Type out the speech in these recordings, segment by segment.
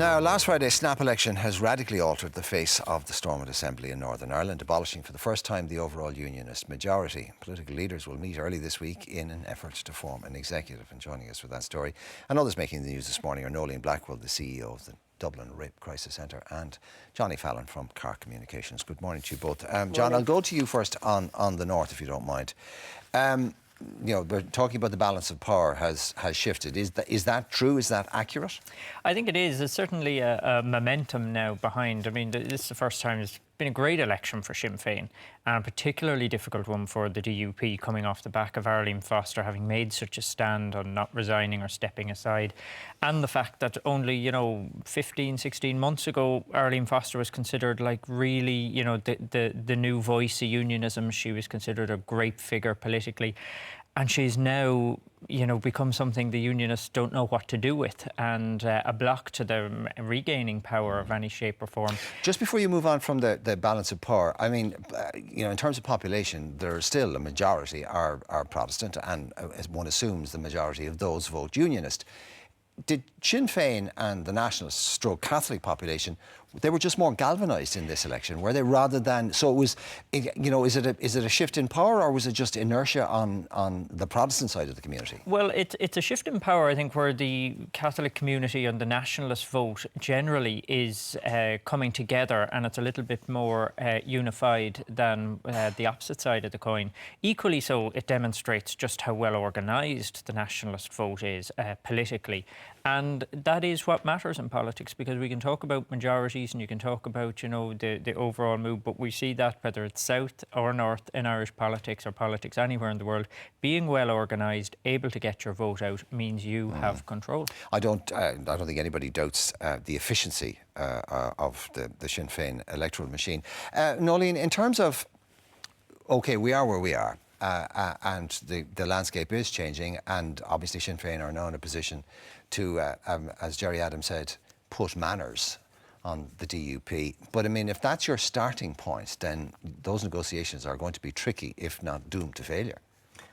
Now, last Friday's snap election has radically altered the face of the Stormont Assembly in Northern Ireland, abolishing for the first time the overall unionist majority. Political leaders will meet early this week in an effort to form an executive. And joining us with that story and others making the news this morning are Noeline Blackwell, the CEO of the Dublin Rape Crisis Centre, and Johnny Fallon from Carr Communications. Good morning to you both. John, I'll go to you first on the north, if you don't mind. You know, we're talking about the balance of power has shifted. Is that true? Is that accurate? I think it is. There's certainly a momentum now behind. I mean, this is the first time it's been a great election for Sinn Féin, and a particularly difficult one for the DUP, coming off the back of Arlene Foster having made such a stand on not resigning or stepping aside, and the fact that only 15, 16 months ago Arlene Foster was considered like really the new voice of unionism. She was considered a great figure politically. And she's now, become something the unionists don't know what to do with, and a block to them regaining power of any shape or form. Just before you move on from the balance of power, I mean, in terms of population, there's still a majority are Protestant, and as one assumes the majority of those vote unionist. Did Sinn Féin and the nationalist stroke Catholic population, they were just more galvanised in this election, were they, rather than, so it was, is it a shift in power, or was it just inertia on the Protestant side of the community? Well, it's a shift in power, I think, where the Catholic community and the nationalist vote generally is coming together, and it's a little bit more unified than the opposite side of the coin. Equally so, it demonstrates just how well organised the nationalist vote is politically. And that is what matters in politics, because we can talk about majorities and you can talk about, the overall move, but we see that whether it's south or north in Irish politics or politics anywhere in the world, being well organised, able to get your vote out means you have control. I don't think anybody doubts the efficiency of the Sinn Féin electoral machine. Noeline, in terms of, OK, we are where we are, and the landscape is changing, and obviously Sinn Féin are now in a position to, as Gerry Adams said, put manners on the DUP. But I mean, if that's your starting point, then those negotiations are going to be tricky, if not doomed to failure.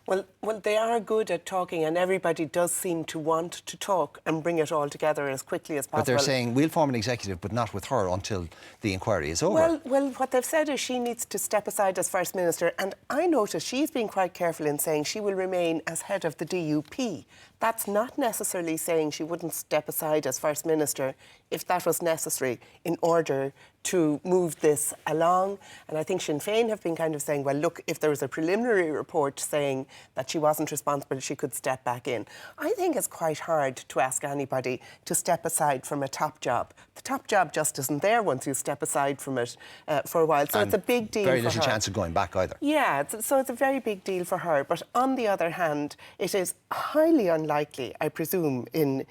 Well, they are good at talking, and everybody does seem to want to talk and bring it all together as quickly as possible. But they're saying, we'll form an executive, but not with her until the inquiry is over. Well, what they've said is she needs to step aside as First Minister, and I notice she's been quite careful in saying she will remain as head of the DUP. That's not necessarily saying she wouldn't step aside as First Minister if that was necessary in order to move this along. And I think Sinn Féin have been kind of saying, well, look, if there was a preliminary report saying that she wasn't responsible, she could step back in. I think it's quite hard to ask anybody to step aside from a top job. The top job just isn't there once you step aside from it for a while. So it's a big deal for her. Very little chance of going back either. Yeah, so it's a very big deal for her. But on the other hand, it is highly unlikely, I presume, in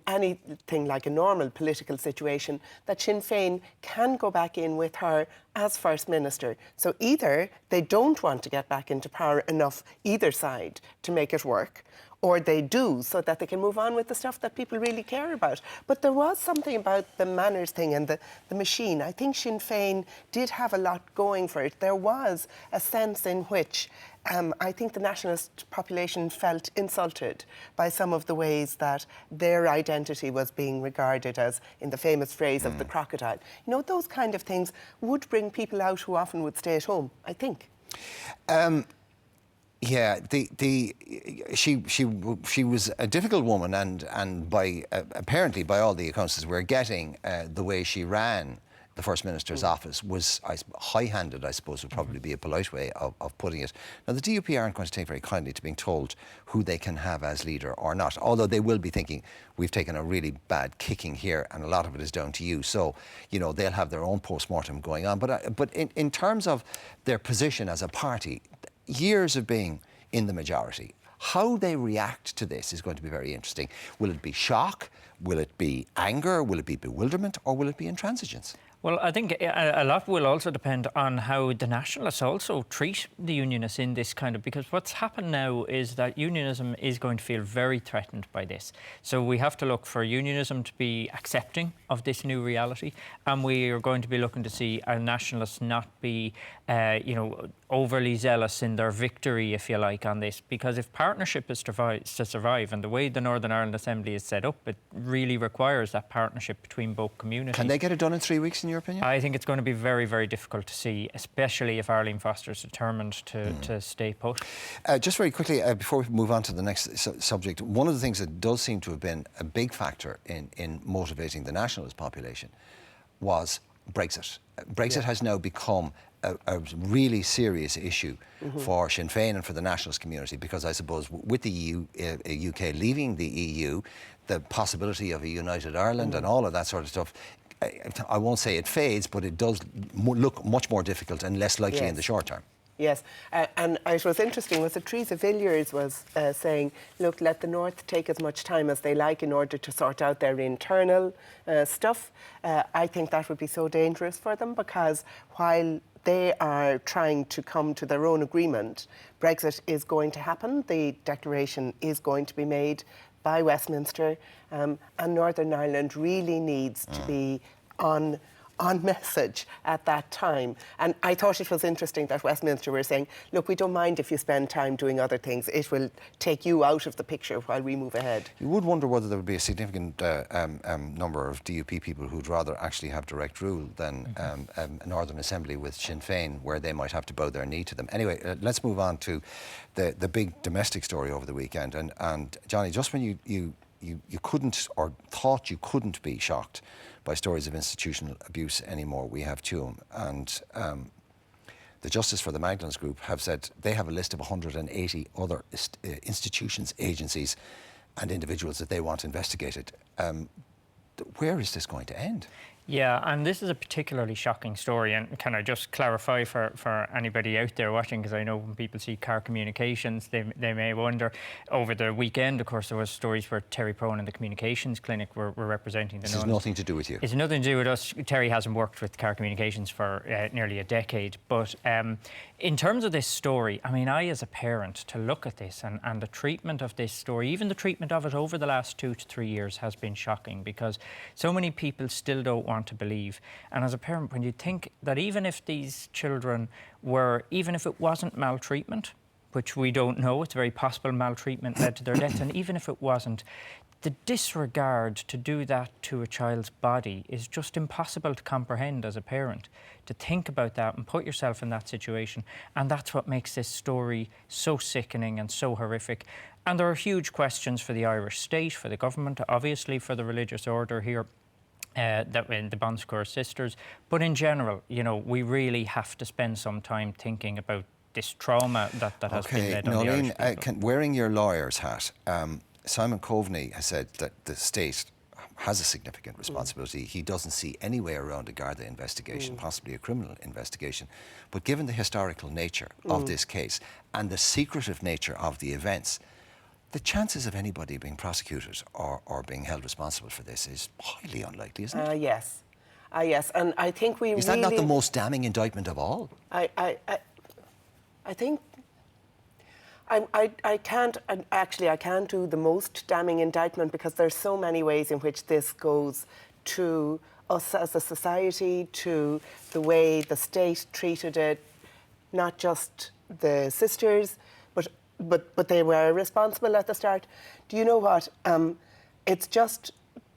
anything like a normal political situation, that Sinn Féin can go back in with her as First Minister. So either they don't want to get back into power enough, either side, to make it work, or they do, so that they can move on with the stuff that people really care about. But there was something about the manners thing and the machine. I think Sinn Féin did have a lot going for it. There was a sense in which I think the nationalist population felt insulted by some of the ways that their identity was being regarded as, in the famous phrase of the crocodile. Those kind of things would bring people out who often would stay at home, I think. Yeah, she was a difficult woman, and apparently by all the accounts we're getting, the way she ran the First Minister's office was high-handed, I suppose would probably be a polite way of putting it. Now, the DUP aren't going to take very kindly to being told who they can have as leader or not, although they will be thinking, we've taken a really bad kicking here and a lot of it is down to you. So, they'll have their own post-mortem going on. But in terms of their position as a party, years of being in the majority, how they react to this is going to be very interesting. Will it be shock? Will it be anger? Will it be bewilderment? Or will it be intransigence? Well, I think a lot will also depend on how the nationalists also treat the unionists in this kind of... Because what's happened now is that unionism is going to feel very threatened by this. So we have to look for unionism to be accepting of this new reality, and we are going to be looking to see our nationalists not be, overly zealous in their victory, if you like, on this, because if partnership is to survive, and the way the Northern Ireland Assembly is set up, it really requires that partnership between both communities. Can they get it done in 3 weeks, in your opinion? I think it's going to be very, very difficult to see, especially if Arlene Foster is determined to stay put. Just very quickly, before we move on to the next subject, one of the things that does seem to have been a big factor in motivating the nationalist population was Brexit. Brexit has now become a really serious issue for Sinn Féin and for the nationalist community, because I suppose with the UK leaving the EU, the possibility of a united Ireland and all of that sort of stuff, I won't say it fades, but it does look much more difficult and less likely in the short term. Yes, and it was interesting, was that Theresa Villiers was saying, look, let the North take as much time as they like in order to sort out their internal stuff. I think that would be so dangerous for them, because while they are trying to come to their own agreement, Brexit is going to happen. The declaration is going to be made by Westminster, and Northern Ireland really needs to be on message at that time. And I thought it was interesting that Westminster were saying, look, we don't mind if you spend time doing other things. It will take you out of the picture while we move ahead. You would wonder whether there would be a significant number of DUP people who'd rather actually have direct rule than a Northern Assembly with Sinn Féin, where they might have to bow their knee to them. Anyway, let's move on to the big domestic story over the weekend. And Johnny, just when you couldn't, or thought you couldn't be shocked by stories of institutional abuse anymore, we have Tuam. And the Justice for the Magdalens Group have said they have a list of 180 other institutions, agencies and individuals that they want investigated. Where is this going to end? Yeah, and this is a particularly shocking story. And can I just clarify for anybody out there watching, because I know when people see Carr Communications, they may wonder. Over the weekend, of course, there was stories where Terry Prone and the Communications Clinic were representing the This has nothing to do with you. It's nothing to do with us. Terry hasn't worked with Carr Communications for nearly a decade. But in terms of this story, I mean, I as a parent, to look at this and the treatment of this story, even the treatment of it over the last 2 to 3 years, has been shocking, because so many people still don't want to believe. And as a parent, when you think that even if these children were, even if it wasn't maltreatment, which we don't know, it's very possible maltreatment led to their death, and even if it wasn't, the disregard to do that to a child's body is just impossible to comprehend as a parent, to think about that and put yourself in that situation. And that's what makes this story so sickening and so horrific. And there are huge questions for the Irish state, for the government, obviously for the religious order here, that in the Bon Secours Sisters. But in general, you know, we really have to spend some time thinking about this trauma that has been led on the Irish people. Wearing your lawyer's hat, Simon Coveney has said that the state has a significant responsibility. He doesn't see any way around a Garda investigation, possibly a criminal investigation. But given the historical nature of this case and the secretive nature of the events, the chances of anybody being prosecuted or being held responsible for this is highly unlikely, isn't it? Yes. Yes, and I think we Is that not the most damning indictment of all? I think I can't do the most damning indictment, because there's so many ways in which this goes to us as a society, to the way the state treated it, not just the sisters, but they were responsible at the start. Do you know what? It's just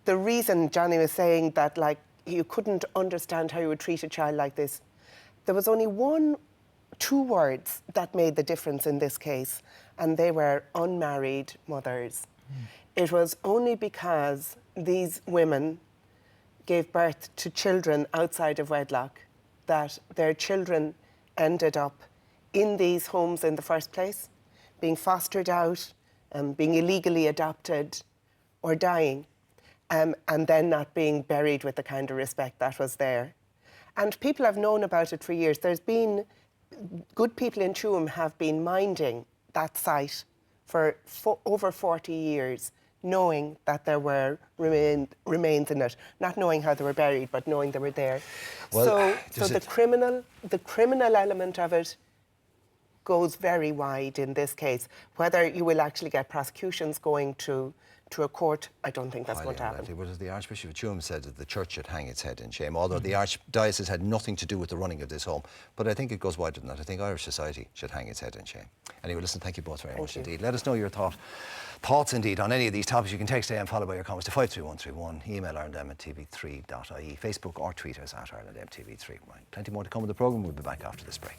the reason Johnny was saying that, like, you couldn't understand how you would treat a child like this. There was only two words that made the difference in this case, and they were unmarried mothers. It was only because these women gave birth to children outside of wedlock that their children ended up in these homes in the first place, being fostered out, being illegally adopted, or dying, and then not being buried with the kind of respect that was there. And people have known about it for years. There's been good people in Tuam have been minding that site for over 40 years, knowing that there were remains in it, not knowing how they were buried, but knowing they were there. Well, so the criminal element of it goes very wide in this case. Whether you will actually get prosecutions going to a court, I don't think that's going to happen. But as the Archbishop of Tuam said, that the church should hang its head in shame, although the Archdiocese had nothing to do with the running of this home. But I think it goes wider than that. I think Irish society should hang its head in shame. Anyway, listen, thank you both very much indeed. Let us know your thoughts indeed on any of these topics. You can text AM followed by your comments to 53131, email irelandm@tv3.ie, Facebook or tweet us at IrelandMTV3. Right. Plenty more to come with the programme. We'll be back after this break.